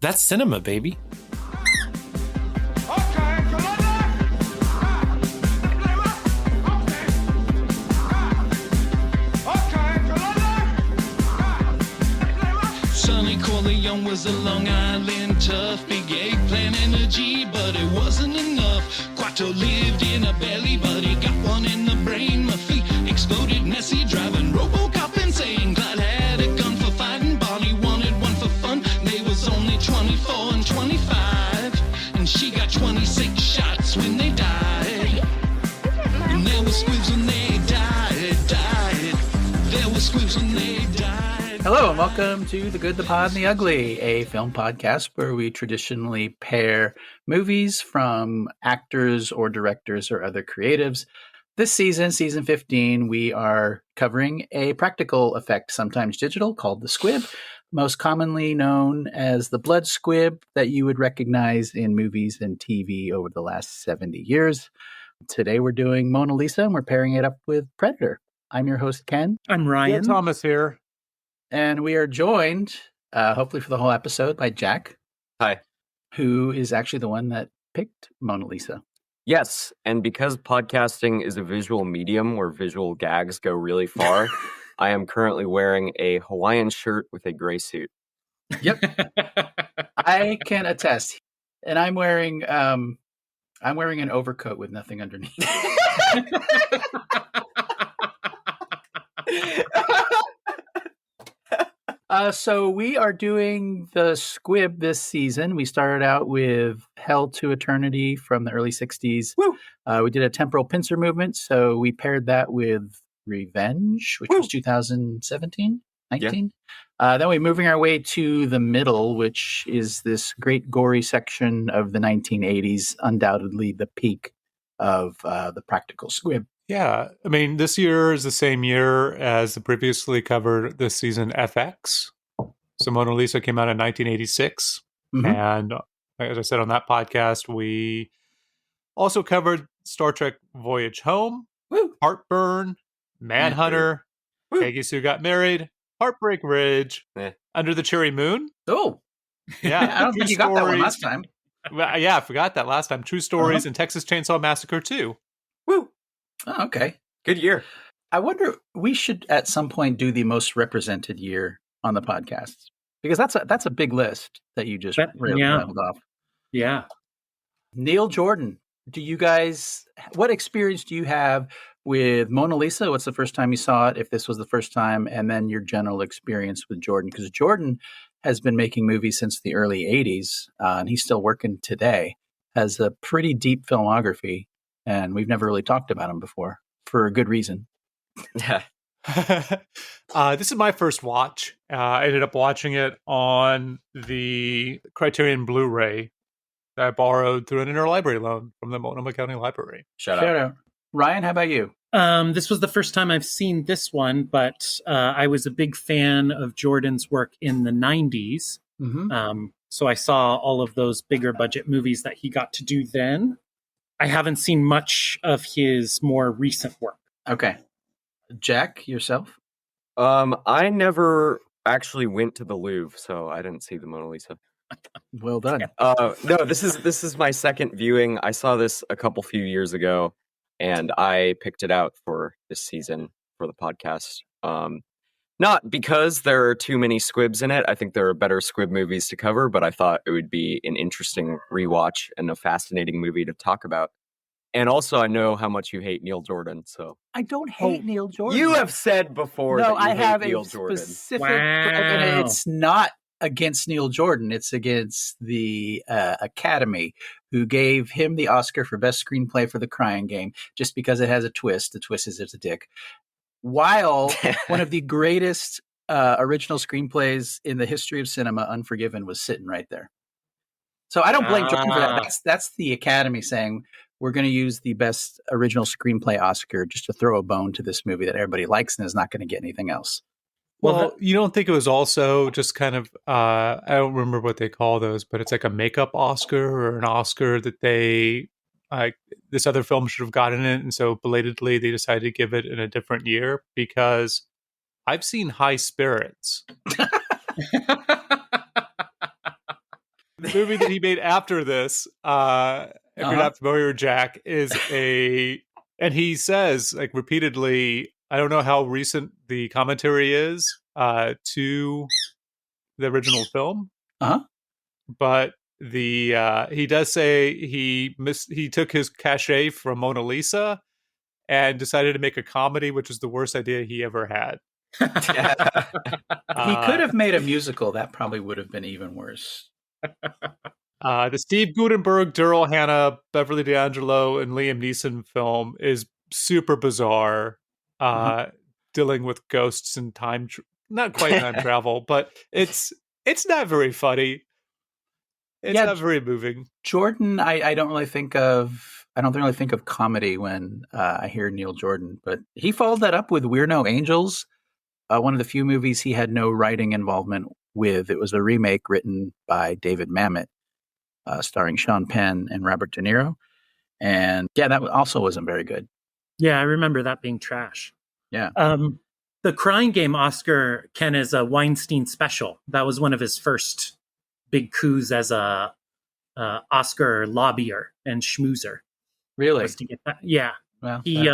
That's cinema, baby. Sonny Corleone was a Long Island tough, big eggplant energy, but it wasn't enough. Quattro lived in a belly, but he got one in the brain. My feet exploded, Nessie driving Robocop insane. Clyde had a gun for fighting, Bonnie wanted one for fun. They was only 24 and 25, and she got 26 shots when they died. And there were squibs when they died. There were squibs when they died. Hello and welcome to The Good, the Pod, and the Ugly, a film podcast where we traditionally pair movies from actors or directors or other creatives. This season, season 15, we are covering a practical effect, sometimes digital, called the Squib, most commonly known as the blood squib that you would recognize in movies and TV over the last 70 years. Today we're doing Mona Lisa and we're pairing it up with Predator. I'm your host, Ken. I'm Ryan. Yeah, Thomas here. And we are joined, hopefully for the whole episode, by Jack. Hi. Who is actually the one that picked Mona Lisa. Yes, and because podcasting is a visual medium where visual gags go really far, I am currently wearing a Hawaiian shirt with a gray suit. Yep. I can attest. And I'm wearing an overcoat with nothing underneath. So we are doing the Squib this season. We started out with Hell to Eternity from the early 60s. Woo! We did a temporal pincer movement, so we paired that with Revenge, which was 2017, 19. Yeah. Then we're moving our way to the middle, which is this great gory section of the 1980s, undoubtedly the peak of the practical Squib. Yeah, I mean, this year is the same year as the previously covered this season FX. So Mona Lisa came out in 1986. Mm-hmm. And as I said on that podcast, we also covered Star Trek Voyage Home, Woo! Heartburn, Manhunter, Peggy Sue Got Married, Heartbreak Ridge, Under the Cherry Moon. Oh, yeah. I don't think you got that one last time. Well, yeah, I forgot that last time. True Stories and Texas Chainsaw Massacre 2. Woo! Oh, okay. Good year. I wonder, we should at some point do the most represented year on the podcast, because that's a big list that you just rattled off. Yeah. Neil Jordan, what experience do you have with Mona Lisa? What's the first time you saw it, if this was the first time, and then your general experience with Jordan? Because Jordan has been making movies since the early 80s, and he's still working today, has a pretty deep filmography. And we've never really talked about him before, for a good reason. This is my first watch. I ended up watching it on the Criterion Blu-ray that I borrowed through an interlibrary loan from the Multnomah County Library. Shout out. Ryan, how about you? This was the first time I've seen this one, but I was a big fan of Jordan's work in the 90s. Mm-hmm. So I saw all of those bigger budget movies that he got to do then. I haven't seen much of his more recent work. Okay. Jack, yourself? I never actually went to the Louvre, so I didn't see the Mona Lisa. Well done. No, this is my second viewing. I saw this a few years ago, and I picked it out for this season for the podcast. Not because there are too many squibs in it. I think there are better squib movies to cover, but I thought it would be an interesting rewatch and a fascinating movie to talk about. And also, I know how much you hate Neil Jordan, so I don't hate Neil Jordan. You have said before that you hate Neil Jordan. Specific. Wow. It's not against Neil Jordan. It's against the Academy, who gave him the Oscar for Best Screenplay for The Crying Game, just because it has a twist. The twist is it's a dick. While one of the greatest original screenplays in the history of cinema, Unforgiven, was sitting right there. So I don't blame Jordan for that. That's the Academy saying, we're going to use the Best Original Screenplay Oscar just to throw a bone to this movie that everybody likes and is not going to get anything else. Well, you don't think it was also just kind of, I don't remember what they call those, but it's like a makeup Oscar or an Oscar that this other film should have gotten it. And so belatedly, they decided to give it in a different year, because I've seen High Spirits. movie that he made after this, if you're not familiar, Jack, is and he says like repeatedly, I don't know how recent the commentary is to the original film, but he does say he took his cachet from Mona Lisa and decided to make a comedy, which is the worst idea he ever had. He could have made a musical. That probably would have been even worse. The Steve Guttenberg, Daryl Hannah, Beverly D'Angelo, and Liam Neeson film is super bizarre, dealing with ghosts and not quite time travel, but it's not very funny. It's not very moving. Jordan, I don't really think of comedy when I hear Neil Jordan, but he followed that up with We're No Angels, one of the few movies he had no writing involvement with. It was a remake written by David Mamet, starring Sean Penn and Robert De Niro. And yeah, that also wasn't very good. Yeah, I remember that being trash. Yeah. The Crying Game Oscar, Ken, is a Weinstein special. That was one of his first big coups as a Oscar lobbyer and schmoozer. Really? Was to get that. Yeah. Well, he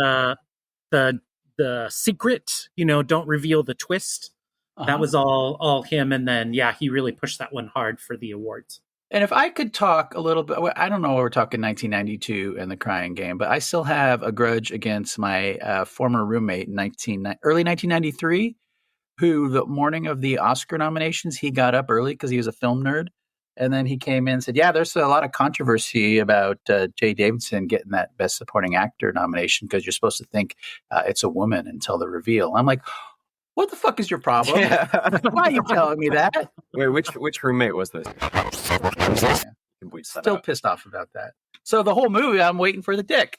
the secret, don't reveal the twist. That was all him. And then, he really pushed that one hard for the awards. And if I could talk a little bit, I don't know, we're talking 1992 and The Crying Game, but I still have a grudge against my former roommate in early 1993, who the morning of the Oscar nominations, he got up early because he was a film nerd. And then he came in and said, there's a lot of controversy about Jay Davidson getting that Best Supporting Actor nomination because you're supposed to think it's a woman until the reveal. I'm like, what the fuck is your problem? Why are you telling me that? Wait, which roommate was this? Still pissed off about that. So the whole movie, I'm waiting for the dick.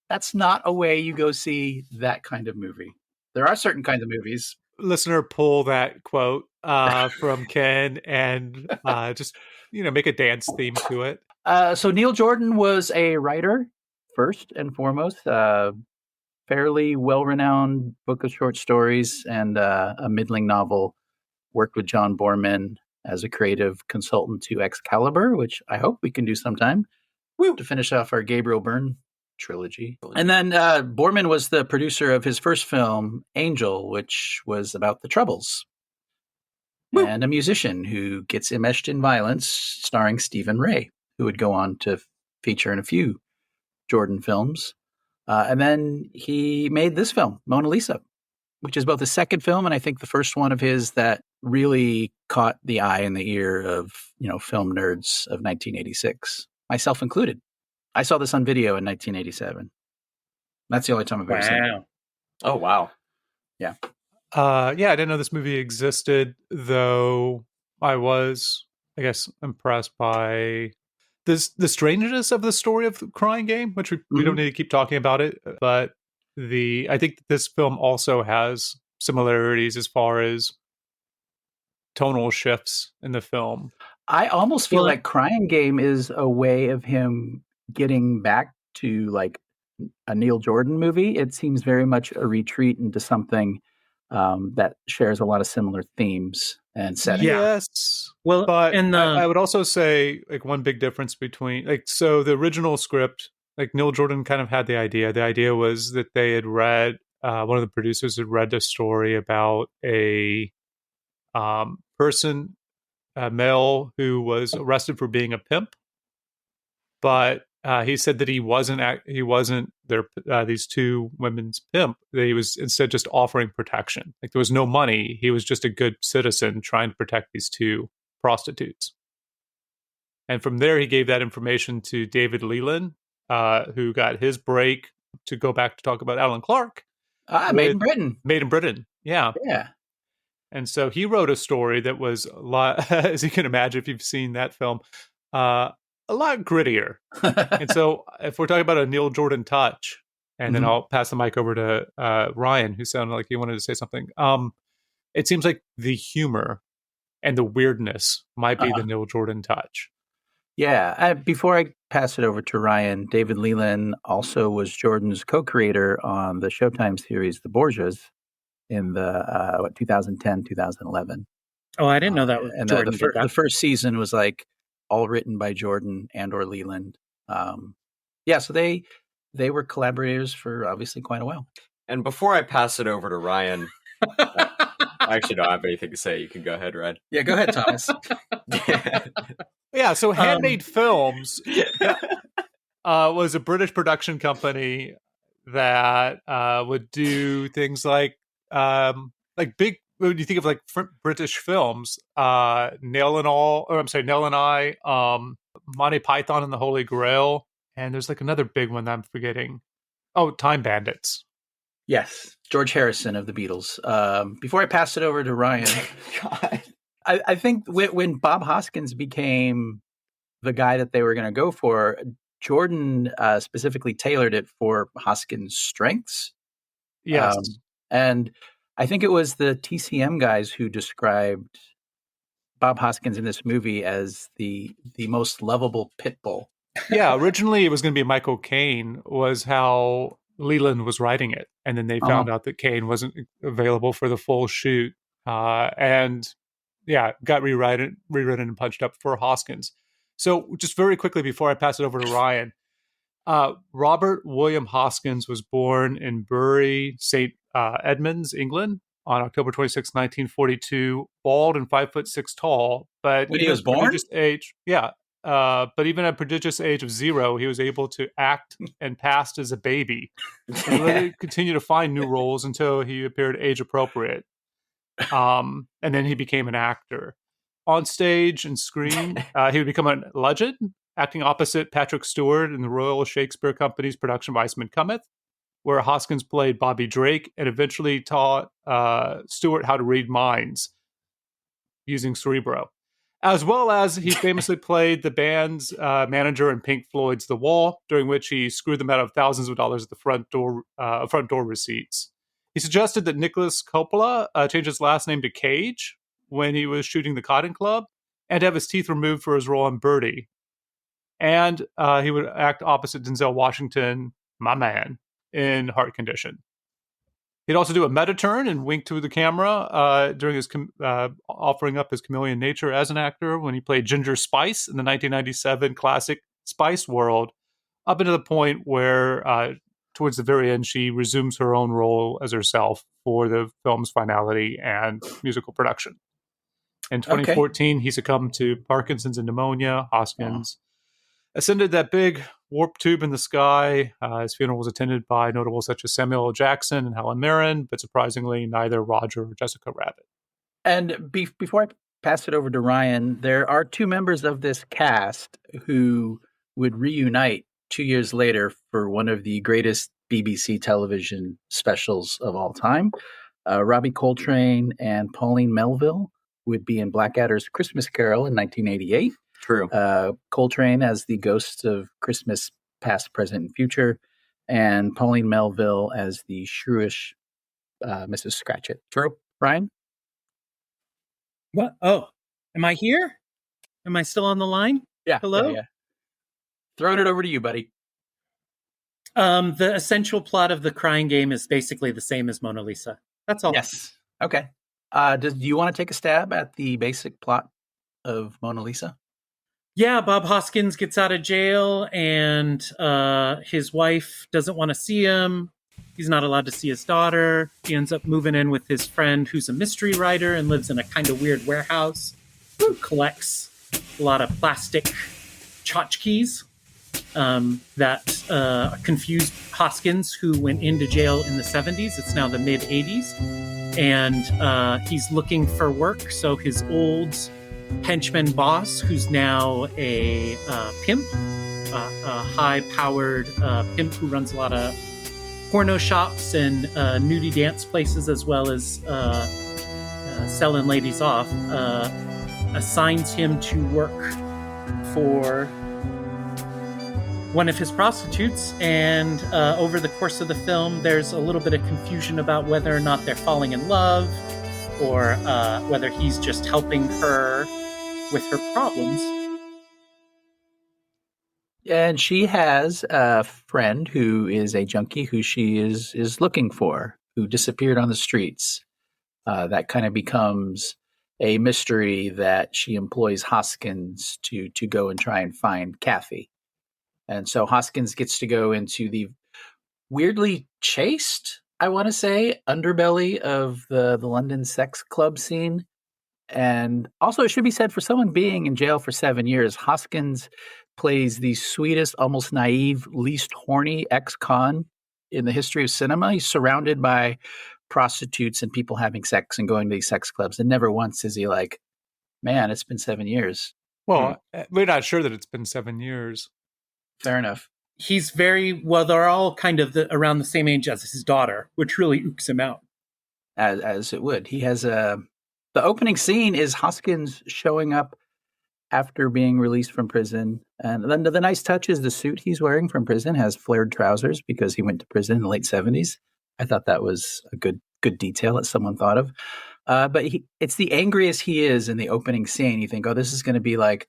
That's not a way you go see that kind of movie. There are certain kinds of movies. Listener, pull that quote from Ken and just make a dance theme to it. So Neil Jordan was a writer first and foremost. Fairly well-renowned book of short stories and a middling novel. Worked with John Borman as a creative consultant to Excalibur, which I hope we can do sometime. To finish off our Gabriel Byrne trilogy. And then Borman was the producer of his first film, Angel, which was about the Troubles. And a musician who gets enmeshed in violence, starring Stephen Ray, who would go on to feature in a few Jordan films. And then he made this film, Mona Lisa, which is both the second film and I think the first one of his that really caught the eye and the ear of, film nerds of 1986, myself included. I saw this on video in 1987. That's the only time I've ever seen it. Oh, wow. Yeah. I didn't know this movie existed, though I was, I guess, impressed by the strangeness of the story of The Crying Game, which we don't need to keep talking about it. But I think this film also has similarities as far as tonal shifts in the film. I almost feel like Crying Game is a way of him getting back to like a Neil Jordan movie. It seems very much a retreat into something that shares a lot of similar themes and settings. Yes. Well, but I would also say like one big difference between so the original script, like Neil Jordan kind of had the idea. The idea was that they had read, one of the producers had read a story about a person, a male who was arrested for being a pimp, but he said that he wasn't these two women's pimp. That he was instead just offering protection. Like there was no money. He was just a good citizen trying to protect these two prostitutes. And from there, he gave that information to David Leland, who got his break to go back to talk about Alan Clark. Made in Britain. Made in Britain. Yeah. Yeah. And so he wrote a story that was a lot, as you can imagine if you've seen that film, a lot grittier. And so if we're talking about a Neil Jordan touch, and then I'll pass the mic over to Ryan, who sounded like he wanted to say something. It seems like the humor and the weirdness might be the Neil Jordan touch. Yeah. Before I pass it over to Ryan, David Leland also was Jordan's co-creator on the Showtime series The Borgias in the 2010, 2011. Oh, I didn't know that was and Jordan. The first season was like all written by Jordan and or Leland. So they were collaborators for obviously quite a while. And before I pass it over to Ryan, I actually don't have anything to say. You can go ahead, Ryan. Yeah, go ahead, Thomas. Yeah, so Handmade Films was a British production company that would do things like big. When you think of like British films, Nail and I, Monty Python and the Holy Grail, and there's like another big one that I'm forgetting. Oh, Time Bandits. Yes, George Harrison of the Beatles. Before I pass it over to Ryan, God. I think when Bob Hoskins became the guy that they were going to go for, Jordan specifically tailored it for Hoskins' strengths. Yes. And I think it was the TCM guys who described Bob Hoskins in this movie as the most lovable pit bull. Yeah, originally it was going to be Michael Caine, was how Leland was writing it. And then they found out that Caine wasn't available for the full shoot. And got rewritten and punched up for Hoskins. So just very quickly before I pass it over to Ryan, Robert William Hoskins was born in Bury, St. Edmunds, England on October 26, 1942, bald and 5'6" tall. But when he was born? But even at a prodigious age of 0, he was able to act and passed as a baby. And really continued to find new roles until he appeared age appropriate. And then he became an actor. On stage and screen, he would become a legend, acting opposite Patrick Stewart in the Royal Shakespeare Company's production of Iceman Cometh, where Hoskins played Bobby Drake and eventually taught Stewart how to read minds using Cerebro. As well as he famously played the band's manager in Pink Floyd's The Wall, during which he screwed them out of thousands of dollars at the front door receipts. He suggested that Nicholas Coppola change his last name to Cage when he was shooting The Cotton Club, and have his teeth removed for his role in Birdie. And he would act opposite Denzel Washington, my man, in Heart Condition. He'd also do a meta-turn and wink to the camera during his offering up his chameleon nature as an actor when he played Ginger Spice in the 1997 classic Spice World, up until the point where, towards the very end, she resumes her own role as herself for the film's finality and musical production. In 2014, he succumbed to Parkinson's and pneumonia. Hoskins ascended that big warp tube in the sky. His funeral was attended by notables such as Samuel L. Jackson and Helen Mirren, but surprisingly, neither Roger or Jessica Rabbit. And before I pass it over to Ryan, there are 2 members of this cast who would reunite 2 years later for one of the greatest BBC television specials of all time. Robbie Coltrane and Pauline Melville would be in Blackadder's Christmas Carol in 1988. True. Coltrane as the ghost of Christmas past, present, and future, and Pauline Melville as the shrewish Mrs. Scratchit. True. Ryan? What? Oh, am I here? Am I still on the line? Yeah. Hello? Yeah. Throwing it over to you, buddy. The essential plot of The Crying Game is basically the same as Mona Lisa. That's all. Yes. Okay. Do you want to take a stab at the basic plot of Mona Lisa? Yeah, Bob Hoskins gets out of jail and his wife doesn't want to see him. He's not allowed to see his daughter. He ends up moving in with his friend who's a mystery writer and lives in a kind of weird warehouse, who collects a lot of plastic tchotchkes that confused Hoskins, who went into jail in the 70s. It's now the mid-80s. And he's looking for work, so his old henchman boss, who's now a pimp, a high-powered pimp who runs a lot of porno shops and nudie dance places, as well as selling ladies off, assigns him to work for one of his prostitutes. And over the course of the film, there's a little bit of confusion about whether or not they're falling in love, or whether he's just helping her with her problems. And she has a friend who is a junkie who she is looking for, who disappeared on the streets. That kind of becomes a mystery that she employs Hoskins to go and try and find Cathy. And so Hoskins gets to go into the weirdly chaste, I want to say, underbelly of the London sex club scene. And also, it should be said, for someone being in jail for 7 years, Hoskins plays the sweetest, almost naive, least horny ex-con in the history of cinema. He's surrounded by prostitutes and people having sex and going to these sex clubs. And never once is he like, man, it's been 7 years. Well, we're not sure that it's been 7 years. Fair enough. He's they're all kind of around the same age as his daughter, which really ooks him out. As it would. He has the opening scene is Hoskins showing up after being released from prison. And then the nice touch is the suit he's wearing from prison has flared trousers because he went to prison in the late 70s. I thought that was a good detail that someone thought of. But it's the angriest he is in the opening scene. You think, oh, this is going to be like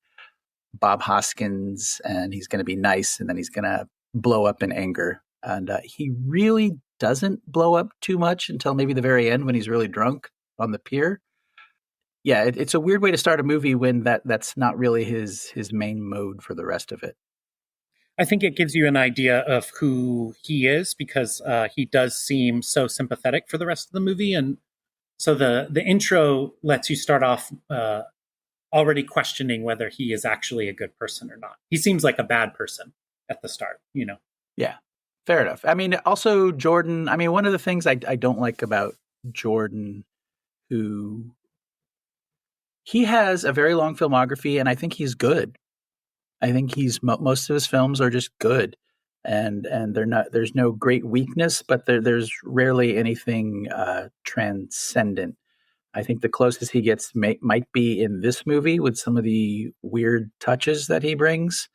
Bob Hoskins, and he's going to be nice, and then he's going to blow up in anger. And he really doesn't blow up too much until maybe the very end when he's really drunk on the pier. Yeah, it's a weird way to start a movie when that's not really his main mode for the rest of it. I think it gives you an idea of who he is because he does seem so sympathetic for the rest of the movie. And so the intro lets you start off already questioning whether he is actually a good person or not. He seems like a bad person at the start, you know? Yeah, fair enough. I mean, also Jordan, one of the things I don't like about Jordan, he has a very long filmography, and I think he's good. I think most of his films are just good, and there's no great weakness, but there's rarely anything transcendent. I think the closest he gets might be in this movie with some of the weird touches that he brings.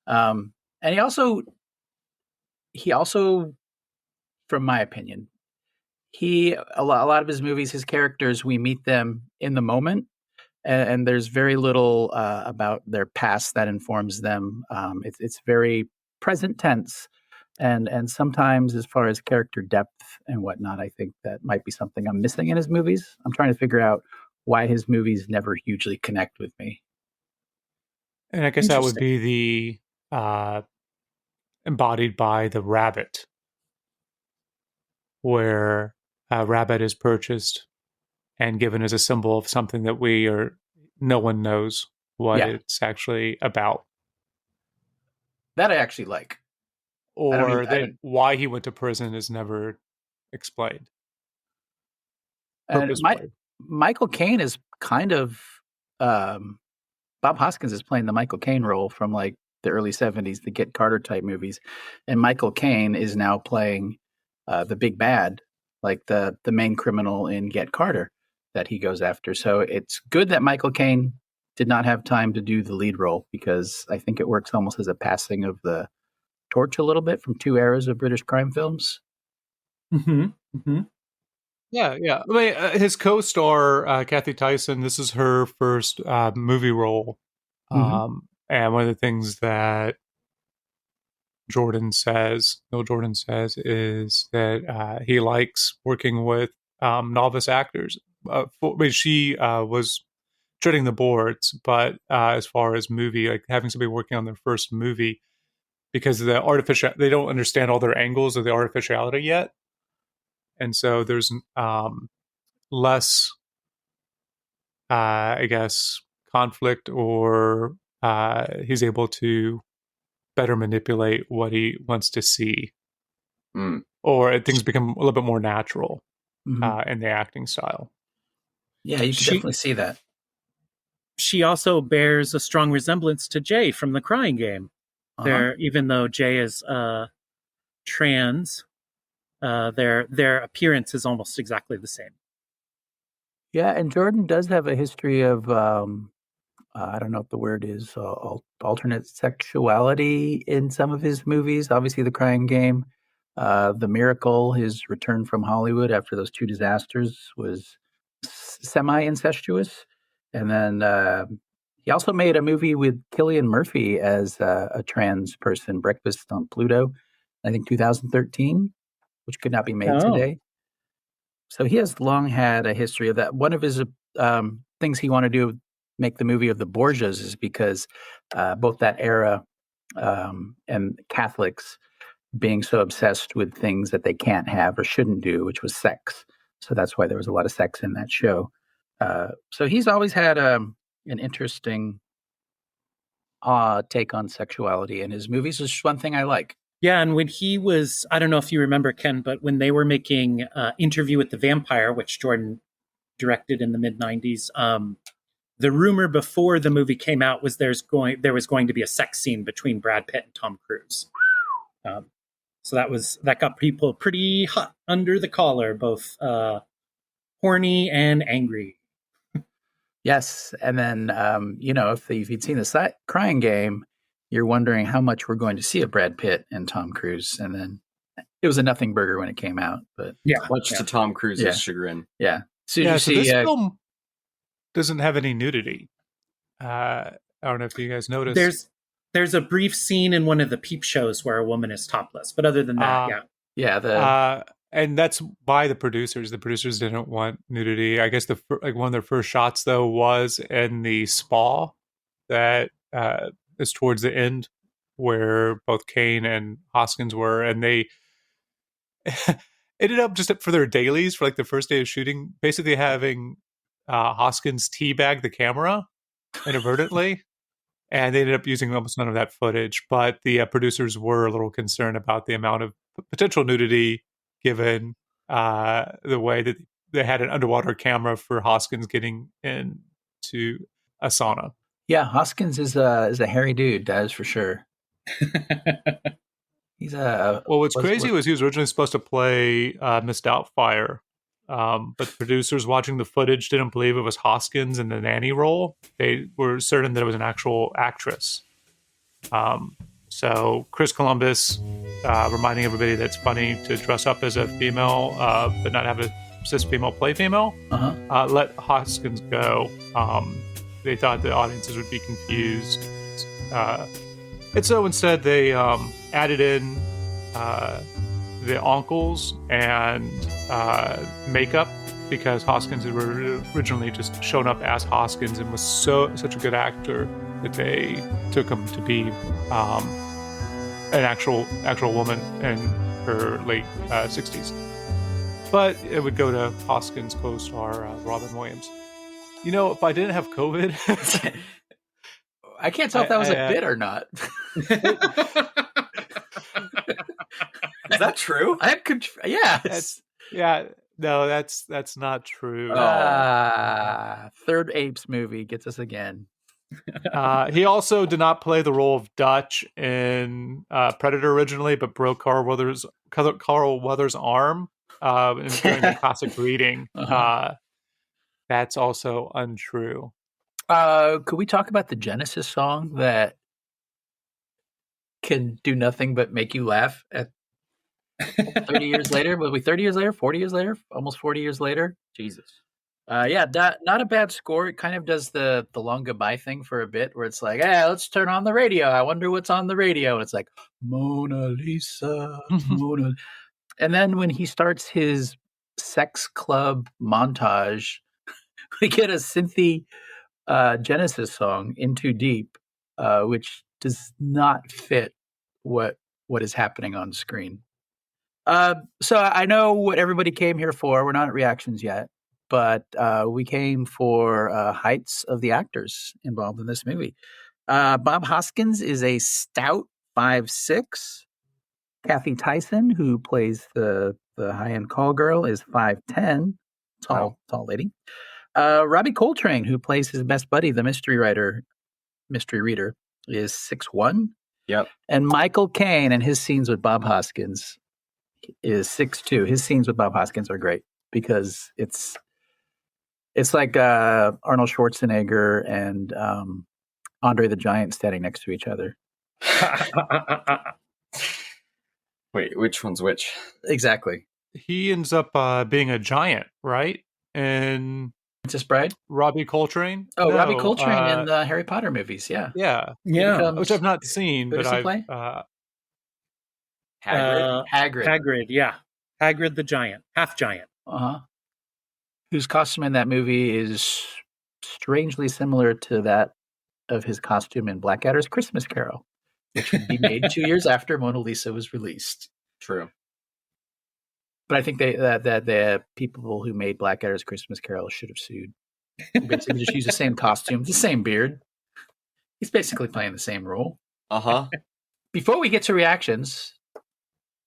And he also, from my opinion, a lot of his movies, his characters, we meet them in the moment. And there's very little about their past that informs them. It's very present tense, and sometimes, as far as character depth and whatnot, I think that might be something I'm missing in his movies. I'm trying to figure out why his movies never hugely connect with me. And I guess that would be the embodied by the rabbit, where a rabbit is purchased and given as a symbol of something that no one knows what it's actually about. That I actually like. Or why he went to prison is never explained. And Michael Caine is kind of Bob Hoskins is playing the Michael Caine role from like the early 70s, the Get Carter type movies. And Michael Caine is now playing the big bad, like the main criminal in Get Carter that he goes after. So it's good that Michael Caine did not have time to do the lead role, because I think it works almost as a passing of the torch a little bit from two eras of British crime films. Mm-hmm. Mm-hmm. Yeah. I mean, his co-star, Cathy Tyson, this is her first movie role. Mm-hmm. And one of the things that Neil Jordan says is that he likes working with novice actors. She was treading the boards, but as far as movie, like having somebody working on their first movie, because they don't understand all their angles of the artificiality yet. And so there's less, I guess, conflict, or he's able to better manipulate what he wants to see. Or things become a little bit more natural in the acting style. Yeah, you can definitely see that. She also bears a strong resemblance to Jay from The Crying Game. Even though Jay is trans, their appearance is almost exactly the same. Yeah, and Jordan does have a history of I don't know if the word is alternate sexuality in some of his movies. Obviously, The Crying Game, The Miracle, his return from Hollywood after those two disasters, was semi-incestuous. And then he also made a movie with Cillian Murphy as a trans person, Breakfast on Pluto, I think 2013, which could not be made today. So he has long had a history of that. One of his things he wanted to do, make the movie of the Borgias, is because both that era and Catholics being so obsessed with things that they can't have or shouldn't do, which was sex. So that's why there was a lot of sex in that show. So he's always had an interesting take on sexuality in his movies, which is one thing I like. Yeah, and when he was, I don't know if you remember, Ken, but when they were making Interview with the Vampire, which Jordan directed in the mid-90s, the rumor before the movie came out was there was going to be a sex scene between Brad Pitt and Tom Cruise. So that got people pretty hot under the collar, both horny and angry. Yes, and then if you'd seen the Crying Game, you're wondering how much we're going to see of Brad Pitt and Tom Cruise, and then it was a nothing burger when it came out. But much to Tom Cruise's chagrin. Yeah. So this film doesn't have any nudity. I don't know if you guys noticed. There's a brief scene in one of the Peep shows where a woman is topless, but other than that, and that's by the producers. The producers didn't want nudity. I guess one of their first shots though was in the spa that is towards the end, where both Caine and Hoskins were, and they ended up just for their dailies for like the first day of shooting, basically having Hoskins teabag the camera inadvertently. And they ended up using almost none of that footage. But the producers were a little concerned about the amount of potential nudity, given the way that they had an underwater camera for Hoskins getting into a sauna. Yeah, Hoskins is a hairy dude, that is for sure. He's what's crazy was he was originally supposed to play Miss Doubtfire. But the producers watching the footage didn't believe it was Hoskins in the nanny role. They were certain that it was an actual actress. So Chris Columbus, reminding everybody that it's funny to dress up as a female, but not have a cis female play female, let Hoskins go. They thought the audiences would be confused. And so instead they added in the uncles and makeup, because Hoskins had originally just shown up as Hoskins and was such a good actor that they took him to be an actual woman in her late 60s. But it would go to Hoskins' co-star Robin Williams. If I didn't have COVID, I can't tell if that was a bit or not. Is that true? No, that's not true. Third Apes movie gets us again. He also did not play the role of Dutch in Predator originally, but broke Carl Weathers' arm during the classic reading. That's also untrue. Could we talk about the Genesis song that can do nothing but make you laugh at 30 years later? Will it be 30 years later? 40 years later? Almost 40 years later? Jesus. Not a bad score. It kind of does the long goodbye thing for a bit, where it's like, let's turn on the radio. I wonder what's on the radio. And it's like, Mona Lisa, Mona. And then when he starts his sex club montage, we get a synthy Genesis song, In Too Deep, which does not fit what is happening on screen. So I know what everybody came here for. We're not at reactions yet, but we came for heights of the actors involved in this movie. Bob Hoskins is a stout 5'6". Cathy Tyson, who plays the high-end call girl, is 5'10", tall lady. Robbie Coltrane, who plays his best buddy, the mystery reader, is 6'1". Yep. And Michael Caine and his scenes with Bob Hoskins is 6'2". His scenes with Bob Hoskins are great because it's like Arnold Schwarzenegger and Andre the Giant standing next to each other. Wait, which one's which? Exactly. He ends up being a giant, right? And Princess Bride? Robbie Coltrane? Oh, no, Robbie Coltrane in the Harry Potter movies, yeah. Yeah. Becomes, which I've not seen, who but does he play? Hagrid? Hagrid, yeah. Hagrid the giant, half giant. Uh-huh. Whose costume in that movie is strangely similar to that of his costume in Blackadder's Christmas Carol, which would be made 2 years after Mona Lisa was released. True. But I think that the people who made Blackadder's Christmas Carol should have sued. Basically, just use the same costume, the same beard. He's basically playing the same role. Before we get to reactions,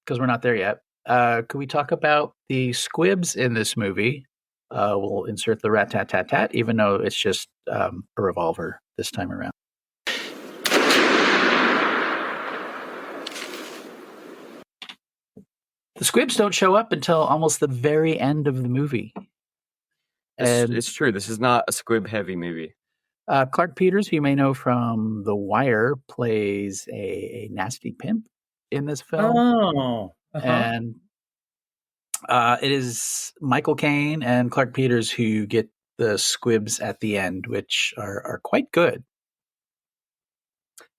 because we're not there yet, could we talk about the squibs in this movie? We'll insert the rat-tat-tat-tat, even though it's just a revolver this time around. The squibs don't show up until almost the very end of the movie. It's true. This is not a squib-heavy movie. Clark Peters, who you may know from The Wire, plays a nasty pimp in this film. Oh. And it is Michael Caine and Clark Peters who get the squibs at the end, which are quite good.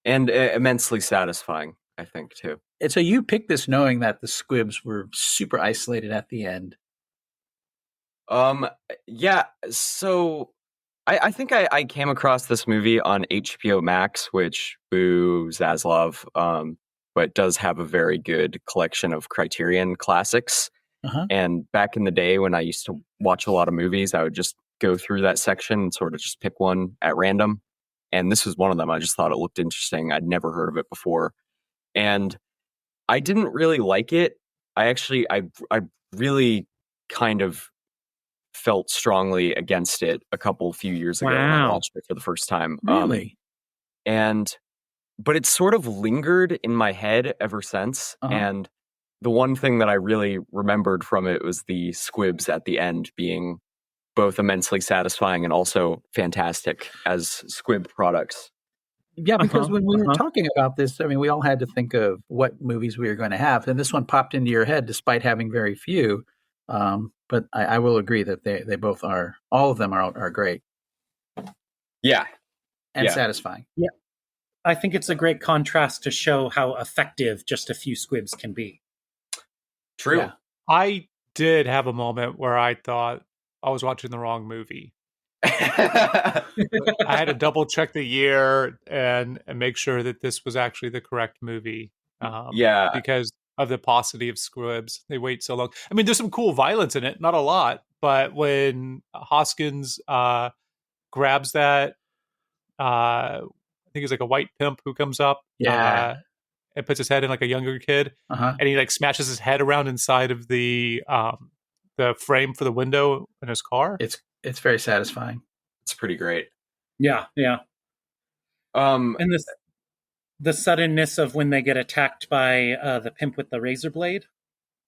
And immensely satisfying, I think, too. And so you picked this knowing that the squibs were super isolated at the end. Yeah, so I think I came across this movie on HBO Max, which, boo, Zaslav, but does have a very good collection of Criterion classics. And back in the day when I used to watch a lot of movies, I would just go through that section and sort of just pick one at random. And this was one of them. I just thought it looked interesting. I'd never heard of it before. And I didn't really like it. I really kind of felt strongly against it a few years ago when I watched it for the first time. Really? But it's sort of lingered in my head ever since. And the one thing that I really remembered from it was the squibs at the end being both immensely satisfying and also fantastic as squib products. Yeah, because when we were talking about this, I mean, we all had to think of what movies we were going to have. And this one popped into your head despite having very few. But I will agree that they both are, all of them are great. Yeah. And satisfying. Yeah. I think it's a great contrast to show how effective just a few squibs can be. True. Yeah. I did have a moment where I thought I was watching the wrong movie. I had to double check the year and make sure that this was actually the correct movie. Because of the paucity of squibs. They wait so long. I mean, there's some cool violence in it, not a lot, but when Hoskins grabs that, I think it's like a white pimp who comes up and puts his head in like a younger kid, and he like smashes his head around inside of the frame for the window in his car. It's very satisfying. It's pretty great. Yeah. And the suddenness of when they get attacked by the pimp with the razor blade.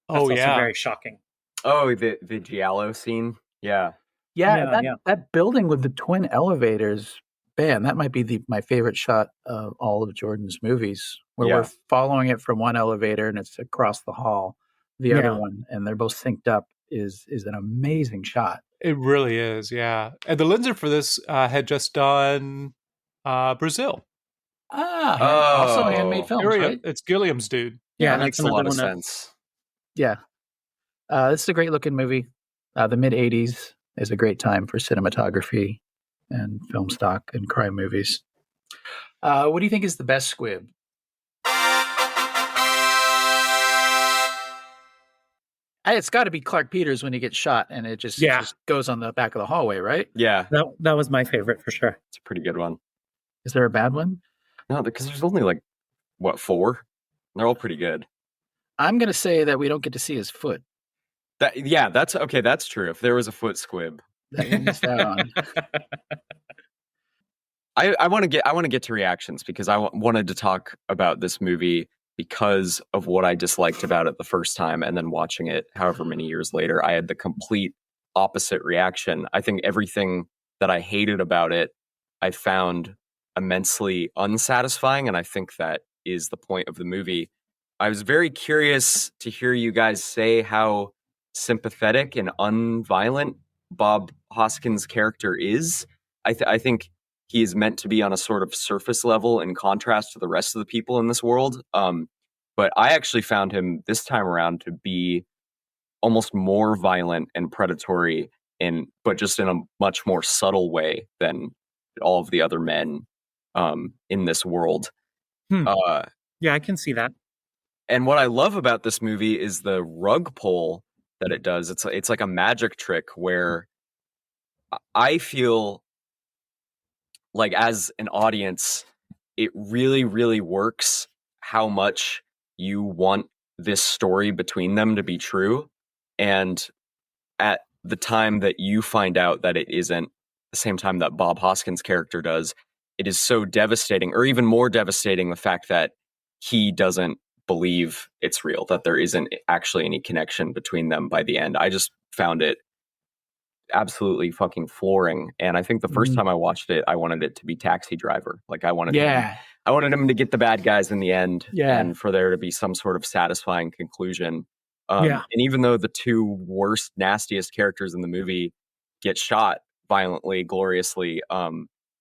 That's also very shocking. Oh, the Giallo scene. Yeah. That building with the twin elevators, man, that might be my favorite shot of all of Jordan's movies, where we're following it from one elevator and it's across the hall. The other one, and they're both synced up, is an amazing shot. It really is, yeah. And the lenser for this had just done Brazil. Also handmade films, right? It's Gilliam's dude. Yeah, that makes a lot of sense. Yeah. This is a great looking movie. The mid-'80s is a great time for cinematography and film stock and crime movies. What do you think is the best squib? It's got to be Clark Peters when he gets shot and it just goes on the back of the hallway, right? Yeah. That was my favorite for sure. It's a pretty good one. Is there a bad one? No, because there's only 4? They're all pretty good. I'm going to say that we don't get to see his foot. That's okay. That's true. If there was a foot squib, that you missed out on. I want to get to reactions because I wanted to talk about this movie because of what I disliked about it the first time, and then watching it however many years later, I had the complete opposite reaction. I think everything that I hated about it, I found immensely unsatisfying, and I think that is the point of the movie. I was very curious to hear you guys say how sympathetic and unviolent Bob Hoskins' character is. I think he is meant to be on a sort of surface level in contrast to the rest of the people in this world. But I actually found him this time around to be almost more violent and predatory but just in a much more subtle way than all of the other men in this world. Yeah, I can see that. And what I love about this movie is the rug pull that it does. It's like a magic trick where I feel like as an audience, it really, really works how much you want this story between them to be true. And at the time that you find out that it isn't, the same time that Bob Hoskins' character does, it is so devastating, or even more devastating, the fact that he doesn't believe it's real, that there isn't actually any connection between them by the end. I just found it absolutely fucking flooring. And I think the first time I watched it, I wanted it to be Taxi Driver. Like I wanted him to get the bad guys in the end, and for there to be some sort of satisfying conclusion. And even though the two worst, nastiest characters in the movie get shot violently, gloriously,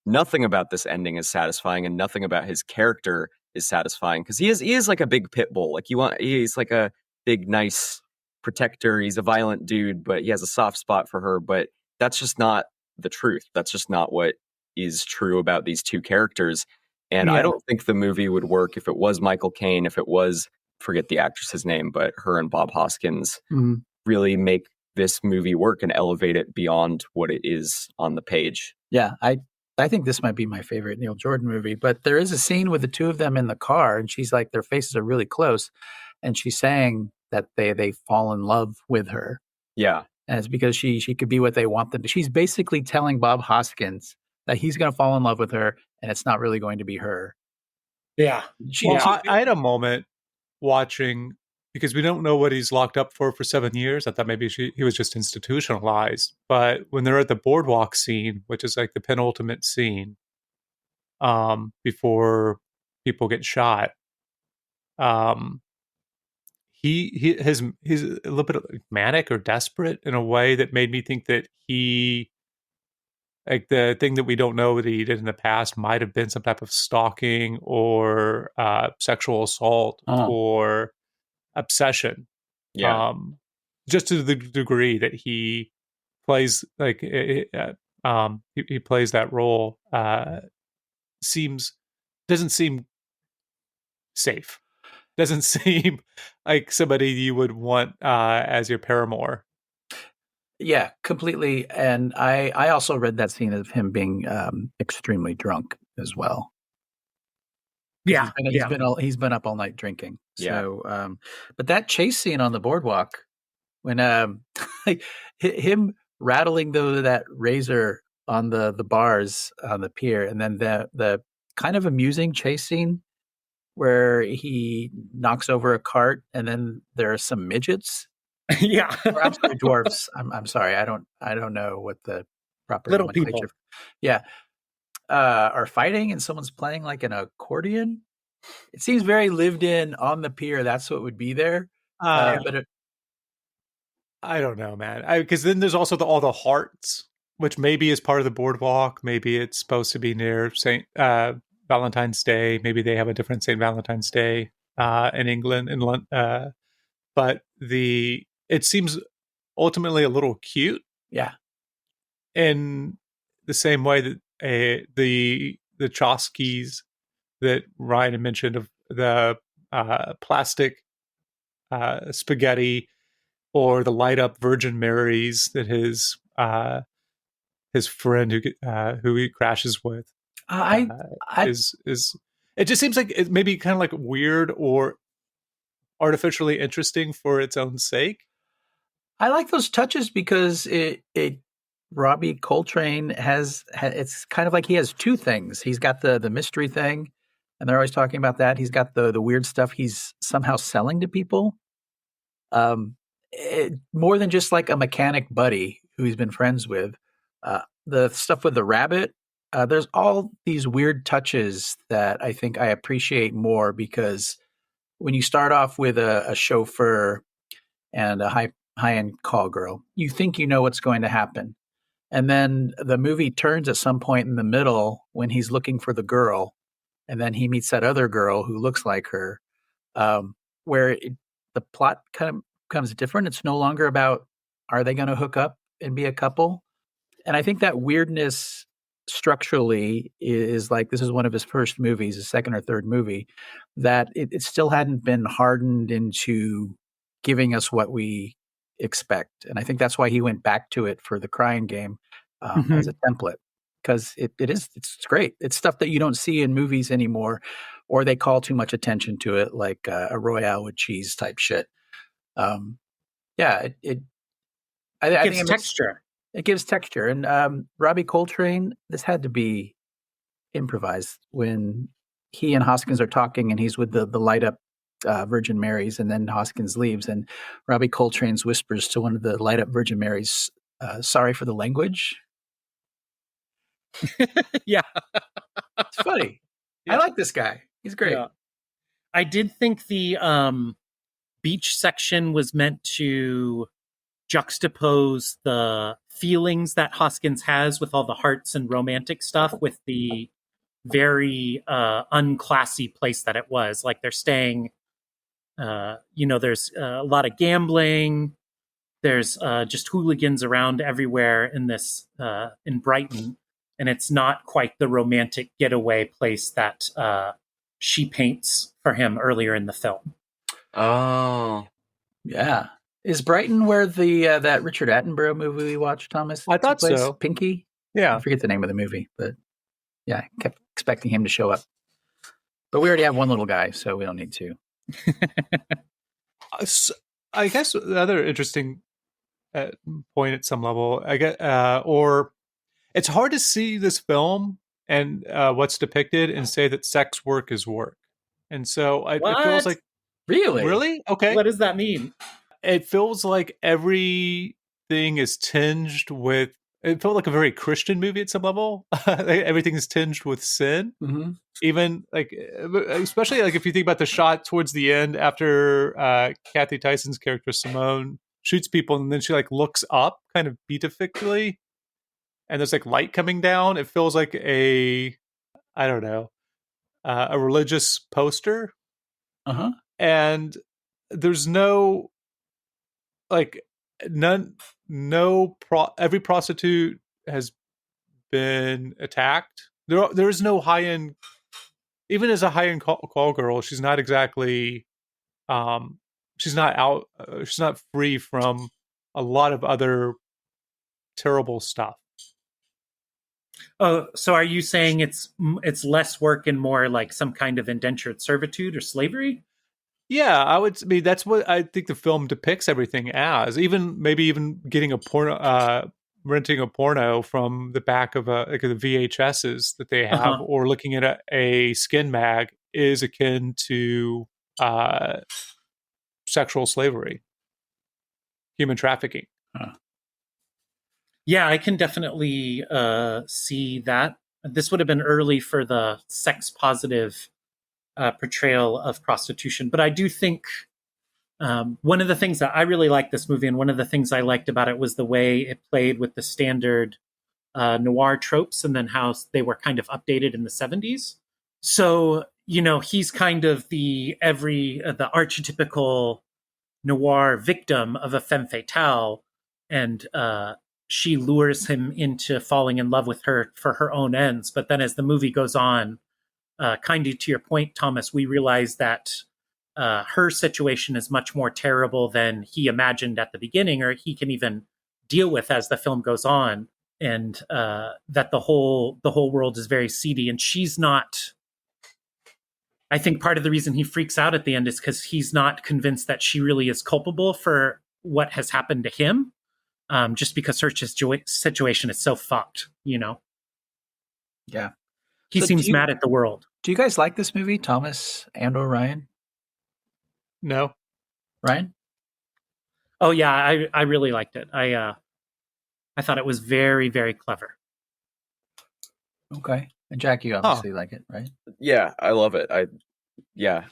nothing about this ending is satisfying, and nothing about his character is satisfying, because he is like a big pit bull. Like he's like a big, nice protector. He's a violent dude, but he has a soft spot for her. But that's just not the truth. That's just not what is true about these two characters. And I don't think the movie would work if it was Michael Caine, if it was, forget the actress's name, but her and Bob Hoskins really make this movie work and elevate it beyond what it is on the page. Yeah, I think this might be my favorite Neil Jordan movie, but there is a scene with the two of them in the car, and she's like, their faces are really close, and she's saying that they fall in love with her. Yeah. And it's because she could be what they want them to. She's basically telling Bob Hoskins that he's going to fall in love with her, and it's not really going to be her. Yeah. I had a moment watching, because we don't know what he's locked up for 7 years. I thought maybe he was just institutionalized. But when they're at the boardwalk scene, which is like the penultimate scene, before people get shot, he's a little bit manic or desperate in a way that made me think that he, like, the thing that we don't know that he did in the past might have been some type of stalking or sexual assault or obsession. Yeah. Just to the degree that he plays, like, he plays that role, doesn't seem safe. Doesn't seem like somebody you would want as your paramour. Yeah, completely. And I also read that scene of him being extremely drunk as well. Yeah, he's been up all night drinking. Yeah. So, but that chase scene on the boardwalk, when him rattling that razor on the bars on the pier, and then the kind of amusing chase scene where he knocks over a cart, and then there are some midgets. Yeah. Or I'm sorry, dwarfs. I'm sorry. I don't know what the proper Little nomenclature. people. Yeah. Are fighting, and someone's playing like an accordion. It seems very lived in on the pier. That's what would be there. But I don't know, man. Because then there's also all the hearts, which maybe is part of the boardwalk. Maybe it's supposed to be near St. Valentine's Day. Maybe they have a different St. Valentine's Day in England, in London. But it seems ultimately a little cute. Yeah. In the same way that the Choskeys that Ryan had mentioned, of the plastic spaghetti, or the light up Virgin Marys that his friend who he crashes with is it just seems like it may be kind of like weird or artificially interesting for its own sake. I like those touches because it Robbie Coltrane has it's kind of like he has two things. He's got the mystery thing, and they're always talking about that. He's got the weird stuff he's somehow selling to people. More than just like a mechanic buddy who he's been friends with. The stuff with the rabbit, there's all these weird touches that I think I appreciate more, because when you start off with a chauffeur and a high-end call girl, you think you know what's going to happen. And then the movie turns at some point in the middle when he's looking for the girl, and then he meets that other girl who looks like her, where the plot kind of becomes different. It's no longer about, are they going to hook up? and be a couple. And I think that weirdness structurally is like, this is one of his first movies, his second or third movie, that it still hadn't been hardened into giving us what we expect. And I think that's why he went back to it for the Crying Game as a template, because it's great. It's stuff that you don't see in movies anymore, or they call too much attention to it, like a Royale with cheese type shit. I think it gives texture. It gives texture. And Robbie Coltrane, this had to be improvised when he and Hoskins are talking, and he's with the light up Virgin Marys, and then Hoskins leaves, and Robbie Coltrane's whispers to one of the light up Virgin Marys, "Sorry for the language." Yeah, it's funny. Yeah. I like this guy. He's great. Yeah. I did think the beach section was meant to juxtapose the feelings that Hoskins has with all the hearts and romantic stuff with the very unclassy place that it was. Like they're staying, there's a lot of gambling. There's just hooligans around everywhere in this, in Brighton. And it's not quite the romantic getaway place that she paints for him earlier in the film. Oh. Yeah. Is Brighton where the that Richard Attenborough movie we watched, Thomas? I thought so. Pinky? Yeah. I forget the name of the movie, but yeah, I kept expecting him to show up. But we already have one little guy, so we don't need two. I guess the other interesting point at some level, I get, or it's hard to see this film and what's depicted and say that sex work is work. And so it feels like... Really? Okay. What does that mean? It feels like everything is tinged with... It felt like a very Christian movie at some level. Everything is tinged with sin. Mm-hmm. Even like, especially like if you think about the shot towards the end after Cathy Tyson's character Simone shoots people, and then she like looks up kind of beatifically, and there's like light coming down. It feels like a religious poster. Uh-huh. And there's no like every prostitute has been attacked. There is no high-end, even as a high-end call girl, she's not exactly she's not free from a lot of other terrible stuff. Oh, so are you saying it's less work and more like some kind of indentured servitude or slavery? Yeah, that's what I think the film depicts everything as. Maybe even getting a porno, renting a porno from the back of the VHSs that they have, or looking at a skin mag is akin to sexual slavery, human trafficking. Yeah, I can definitely see that. This would have been early for the sex positive portrayal of prostitution. But I do think one of the things that I really liked this movie, and one of the things I liked about it, was the way it played with the standard noir tropes, and then how they were kind of updated in the 70s. So, he's kind of the archetypical noir victim of a femme fatale, and she lures him into falling in love with her for her own ends. But then as the movie goes on, kind of to your point, Thomas, we realize that her situation is much more terrible than he imagined at the beginning, or he can even deal with as the film goes on, and that the whole world is very seedy, and she's not. I think part of the reason he freaks out at the end is because he's not convinced that she really is culpable for what has happened to him, just because her situation is so fucked, Yeah. He seems mad at the world. Do you guys like this movie, Thomas and/or Ryan? No. Ryan? Oh yeah, I really liked it. I thought it was very, very clever. Okay. And Jack, you obviously like it, right? Yeah, I love it. I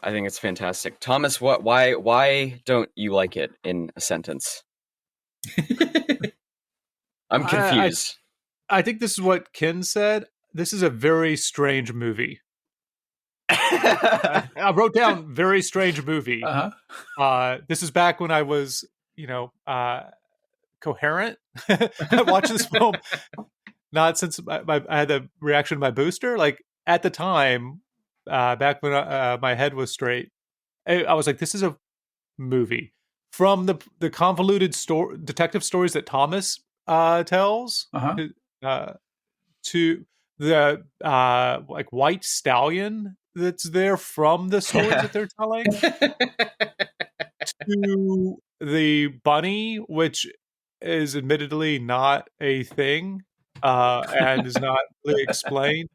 think it's fantastic. Thomas, why don't you like it in a sentence? I'm confused. I think this is what Ken said. This is a very strange movie. I wrote down very strange movie. Uh-huh. This is back when I was, coherent. I watched this film not since I had the reaction to my booster. Like at the time, back when my head was straight, I was like, this is a movie. From the convoluted detective stories that Thomas tells, to the like white stallion that's there from the stories that they're telling, to the bunny, which is admittedly not a thing and is not really explained,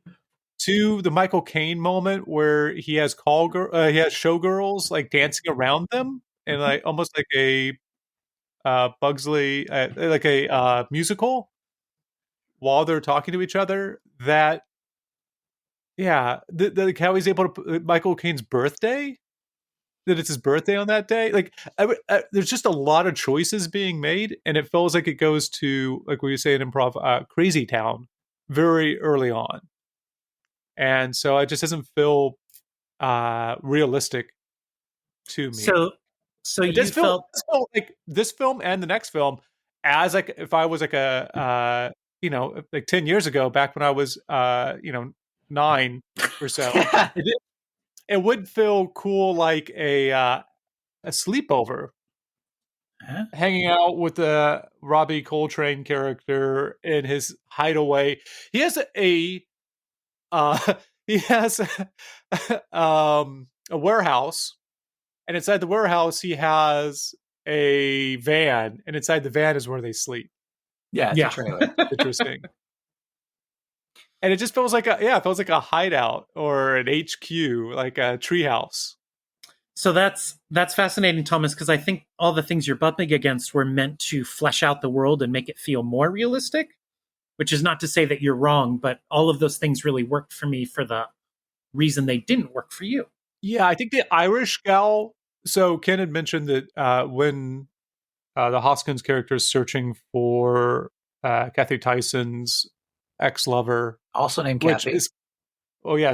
to the Michael Caine moment where he has showgirls like dancing around them and like almost like a Bugsley like a musical while they're talking to each other. That how he's able to Michael Caine's birthday, that it's his birthday on that day. Like there's just a lot of choices being made, and it feels like it goes to, like we say in improv, crazy town very early on. And so it just doesn't feel realistic to me. So you felt like this film and the next film, as like if I was like a like 10 years ago, back when I was 9 or so, it would feel cool, like a sleepover, hanging out with the Robbie Coltrane character in his hideaway. He has a warehouse, and inside the warehouse he has a van, and inside the van is where they sleep. Yeah, it's a trailer. Interesting. And it just feels like a hideout or an HQ, like a treehouse. So that's fascinating, Thomas, because I think all the things you're bumping against were meant to flesh out the world and make it feel more realistic, which is not to say that you're wrong, but all of those things really worked for me for the reason they didn't work for you. Yeah, I think the Irish gal. So Ken had mentioned that when the Hoskins character is searching for Cathy Tyson's ex-lover, also named Cathy.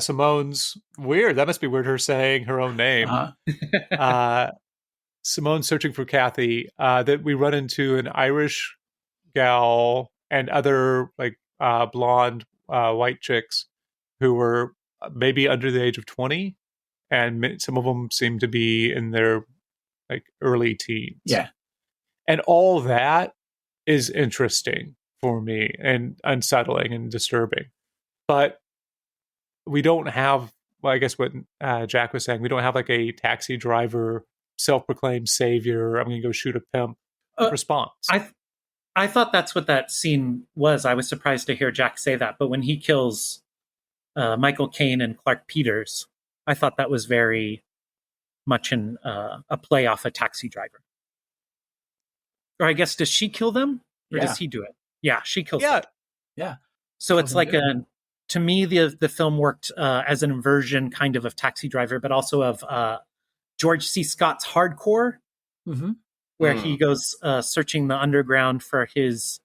Simone's weird. That must be weird, her saying her own name. Simone's searching for Cathy. That we run into an Irish gal and other like blonde white chicks who were maybe under the age of 20, and some of them seem to be in their like early teens. Yeah, and all that is interesting for me and unsettling and disturbing. But we don't have, well, I guess what Jack was saying, we don't have like a taxi driver, self-proclaimed savior, I'm going to go shoot a pimp response. I thought that's what that scene was. I was surprised to hear Jack say that. But when he kills Michael Caine and Clark Peters, I thought that was very much a play off a Taxi Driver. Or I guess, does she kill them? Or does he do it? Yeah, she kills them. Yeah. So it's like to me, the film worked as an inversion kind of Taxi Driver, but also of George C. Scott's Hardcore, where he goes searching the underground for his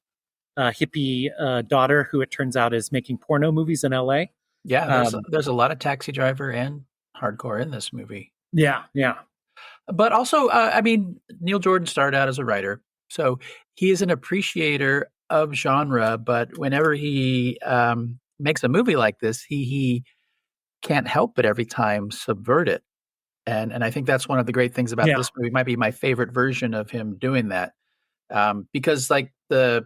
hippie daughter, who it turns out is making porno movies in LA. Yeah, there's a lot of Taxi Driver and Hardcore in this movie. Yeah. But also, I mean, Neil Jordan started out as a writer, so he is an appreciator of genre, but whenever he makes a movie like this, he can't help but every time subvert it. And I think that's one of the great things about this movie. It might be my favorite version of him doing that. Because like the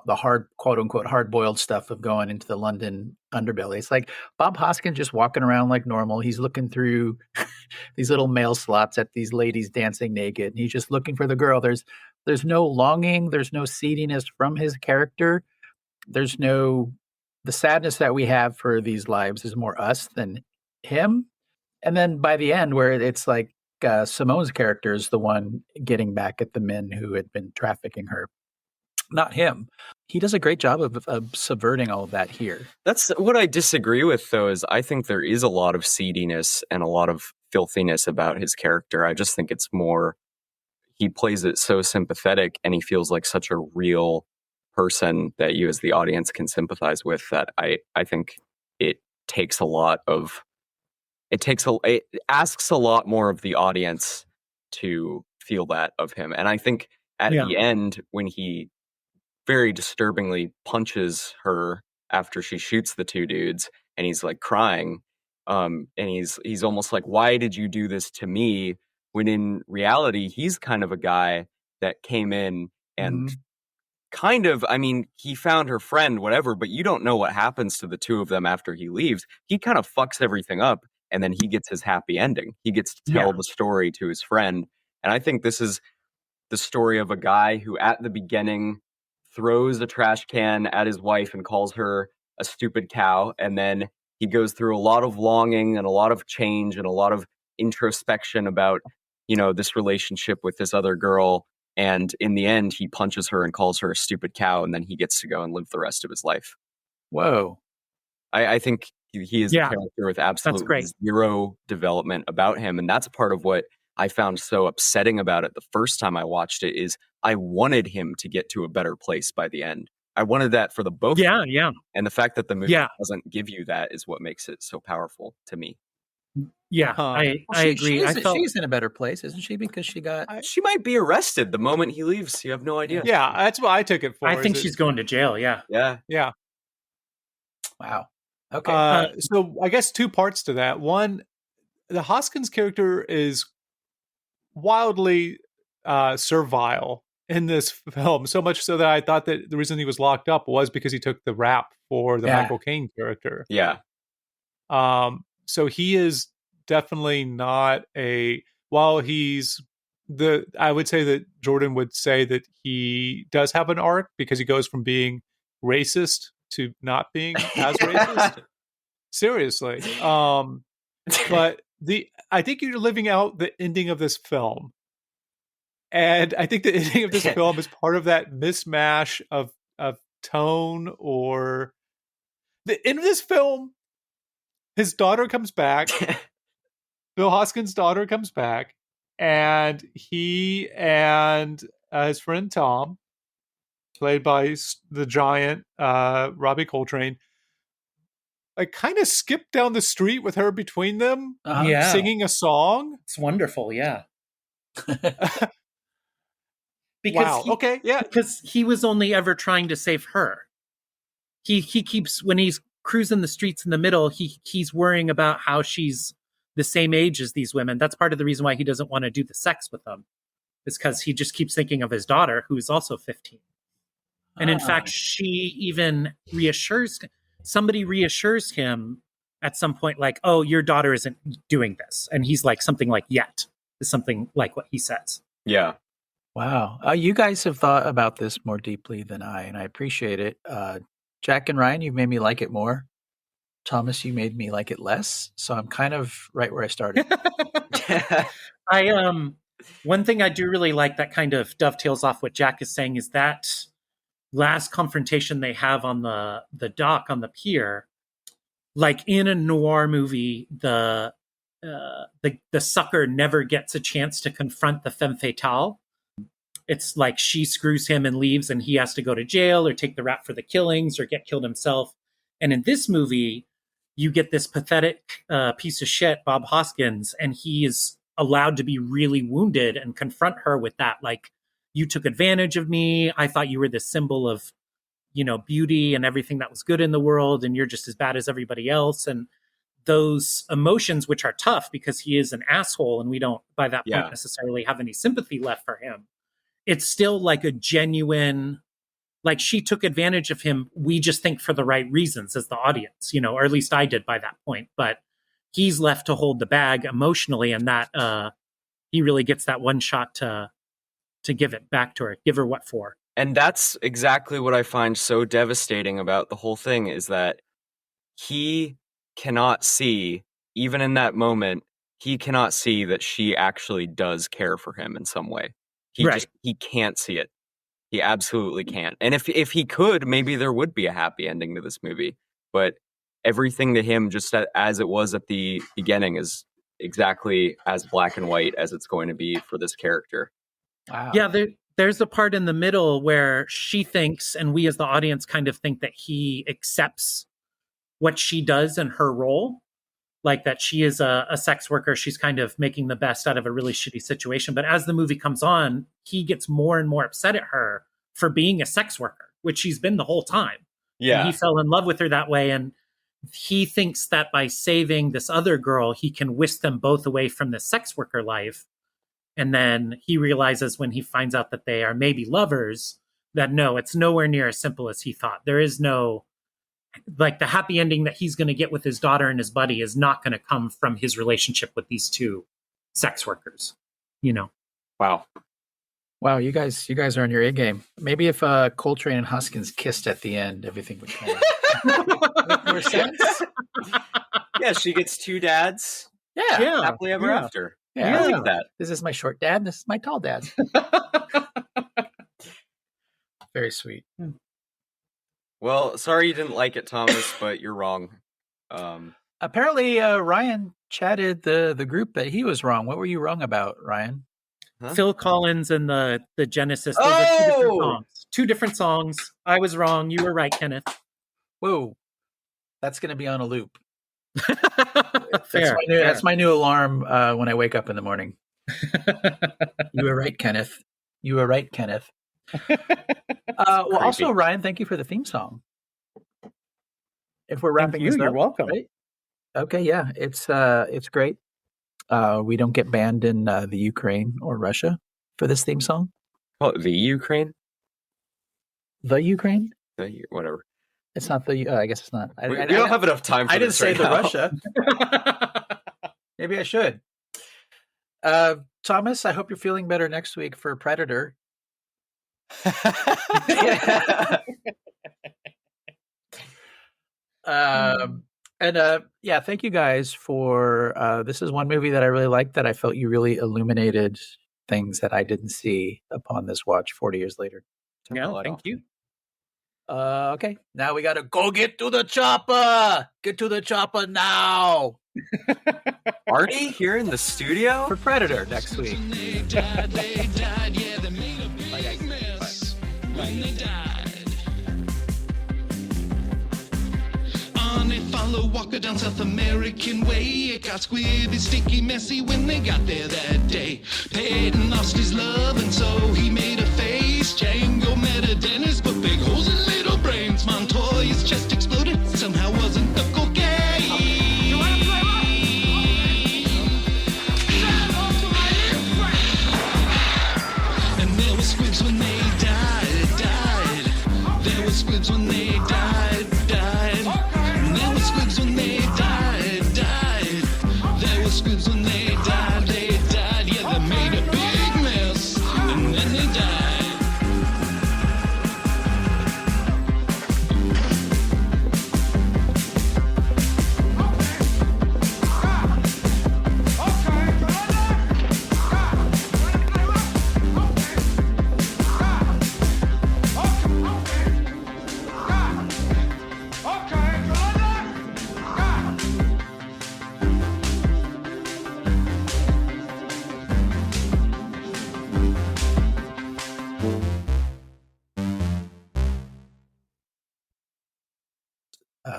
hard, quote unquote, hard boiled stuff of going into the London underbelly. It's like Bob Hoskins just walking around like normal. He's looking through these little mail slots at these ladies dancing naked, and he's just looking for the girl. There's no longing. There's no seediness from his character. The sadness that we have for these lives is more us than him. And then by the end, where it's like Simone's character is the one getting back at the men who had been trafficking her, not him. He does a great job of subverting all of that here. That's what I disagree with, though, is I think there is a lot of seediness and a lot of filthiness about his character. I just think it's more, he plays it so sympathetic, and he feels like such a real person that you as the audience can sympathize with, that I think it takes a lot of, it asks a lot more of the audience to feel that of him. And I think at the end when he very disturbingly punches her after she shoots the two dudes, and he's like crying, and he's almost like, why did you do this to me? When in reality, he's kind of a guy that came in and kind of, I mean, he found her friend, whatever, but you don't know what happens to the two of them after he leaves. He kind of fucks everything up, and then he gets his happy ending. He gets to tell the story to his friend. And I think this is the story of a guy who at the beginning throws a trash can at his wife and calls her a stupid cow. And then he goes through a lot of longing and a lot of change and a lot of introspection about, you know, this relationship with this other girl. And in the end, he punches her and calls her a stupid cow. And then he gets to go and live the rest of his life. Whoa. I think he is a character with absolutely zero development about him. And that's part of what I found so upsetting about it the first time I watched it, is I wanted him to get to a better place by the end. I wanted that for the both. Yeah. And the fact that the movie doesn't give you that is what makes it so powerful to me. Yeah, I agree. She's in a better place, isn't she? Because she might be arrested the moment he leaves. You have no idea. Yeah, that's what I took it for. I think she's going to jail. Yeah. Wow. Okay. So I guess two parts to that. One, the Hoskins character is wildly servile in this film, so much so that I thought that the reason he was locked up was because he took the rap for the Michael Caine character. Yeah. So he is definitely not while he's I would say that Jordan would say that he does have an arc, because he goes from being racist to not being as racist. Seriously. But I think you're living out the ending of this film. And I think the ending of this film is part of that mismatch of tone, or the end of this film. His daughter comes back. Bill Hoskins' daughter comes back, and he and his friend Tom, played by the giant Robbie Coltrane, like kind of skip down the street with her between them, singing a song. It's wonderful, yeah. Because he was only ever trying to save her. He keeps, when he's cruising the streets in the middle, he's worrying about how she's the same age as these women. That's part of the reason why he doesn't want to do the sex with them, is because he just keeps thinking of his daughter, who is also 15. And in fact, she even somebody reassures him at some point, like, oh, your daughter isn't doing this. And he's like, something like, yet, is something like what he says. Yeah. Wow. You guys have thought about this more deeply than I, and I appreciate it. Jack and Ryan, you've made me like it more. Thomas, you made me like it less. So I'm kind of right where I started. One thing I do really like that kind of dovetails off what Jack is saying is that last confrontation they have on the dock on the pier. Like in a noir movie, the sucker never gets a chance to confront the femme fatale. It's like she screws him and leaves, and he has to go to jail or take the rap for the killings or get killed himself. And in this movie, you get this pathetic piece of shit, Bob Hoskins, and he is allowed to be really wounded and confront her with that. Like, you took advantage of me. I thought you were this symbol of, you know, beauty and everything that was good in the world, and you're just as bad as everybody else. And those emotions, which are tough because he is an asshole, and we don't, by that point, necessarily have any sympathy left for him. It's still like a genuine, like, she took advantage of him. We just think for the right reasons as the audience, you know, or at least I did by that point. But he's left to hold the bag emotionally, and that he really gets that one shot to give it back to her, give her what for. And that's exactly what I find so devastating about the whole thing, is that he cannot see, even in that moment, he cannot see that she actually does care for him in some way. He can't see it. He absolutely can't. And if he could, maybe there would be a happy ending to this movie. But everything to him, just as it was at the beginning, is exactly as black and white as it's going to be for this character. Wow. Yeah, there's a part in the middle where she thinks, and we as the audience kind of think, that he accepts what she does in her role. like that she is a sex worker. She's kind of making the best out of a really shitty situation. But as the movie comes on, he gets more and more upset at her for being a sex worker, which she's been the whole time. Yeah. And he fell in love with her that way. And he thinks that by saving this other girl, he can whisk them both away from the sex worker life. And then he realizes when he finds out that they are maybe lovers, that no, it's nowhere near as simple as he thought. There is no, like, the happy ending that he's going to get with his daughter and his buddy is not going to come from his relationship with these two sex workers, you know? Wow. Wow, you guys are on your A game. Maybe if Coltrane and Hoskins kissed at the end, everything would kind of make more sense. Yeah, she gets two dads. Yeah. Happily ever after. Yeah. I like that. This is my short dad. This is my tall dad. Very sweet. Well, sorry you didn't like it, Thomas, but you're wrong. Apparently, Ryan chatted the group that he was wrong. What were you wrong about, Ryan? Huh? Phil Collins and the Genesis. Those are two different songs. Two different songs. I was wrong. You were right, Kenneth. Whoa. That's going to be on a loop. Fair. That's my new alarm when I wake up in the morning. You were right, Kenneth. You were right, Kenneth. Well, also, Ryan, thank you for the theme song. If we're wrapping this up, you're welcome. Right? Okay, yeah, it's great. We don't get banned in the Ukraine or Russia for this theme song. Oh, the Ukraine? The Ukraine? Whatever. It's not the. I guess it's not. We don't have enough time for I didn't this say right the now. Russia. Maybe I should. Thomas, I hope you're feeling better next week for Predator. Yeah, thank you guys for this is one movie that I really liked that I felt you really illuminated things that I didn't see upon this watch 40 years later. Yeah, thank you. Okay, now we gotta go get to the chopper. Get to the chopper now. Artie here in the studio for Predator next week. They died, yeah, they made a big mess when they died. On a follow walker down South American way, it got squibby, sticky, messy when they got there that day. Peyton lost his love and so he made a face. Django met a dentist, but big holes in little brains. Montoya's chest exploded, somehow wasn't the cocaine. And there were squibs when they died. There were squibs when they died. And there were squibs when they died. There were squibs when they died. Yeah, they made a big mess, and then they died.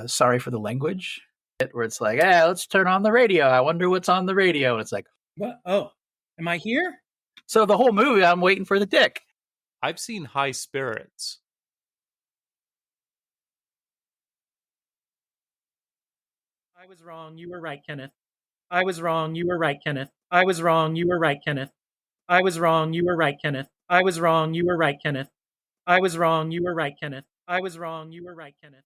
Sorry for the language. Where it's like, hey, let's turn on the radio. I wonder what's on the radio. And it's like, What? Oh, am I here? so the whole movie, I'm waiting for the dick. I've seen High Spirits. I was wrong. You were right, Kenneth. I was wrong. You were right, Kenneth. I was wrong. You were right, Kenneth. I was wrong. You were right, Kenneth. I was wrong. You were right, Kenneth. I was wrong. You were right, Kenneth. I was wrong. You were right, Kenneth.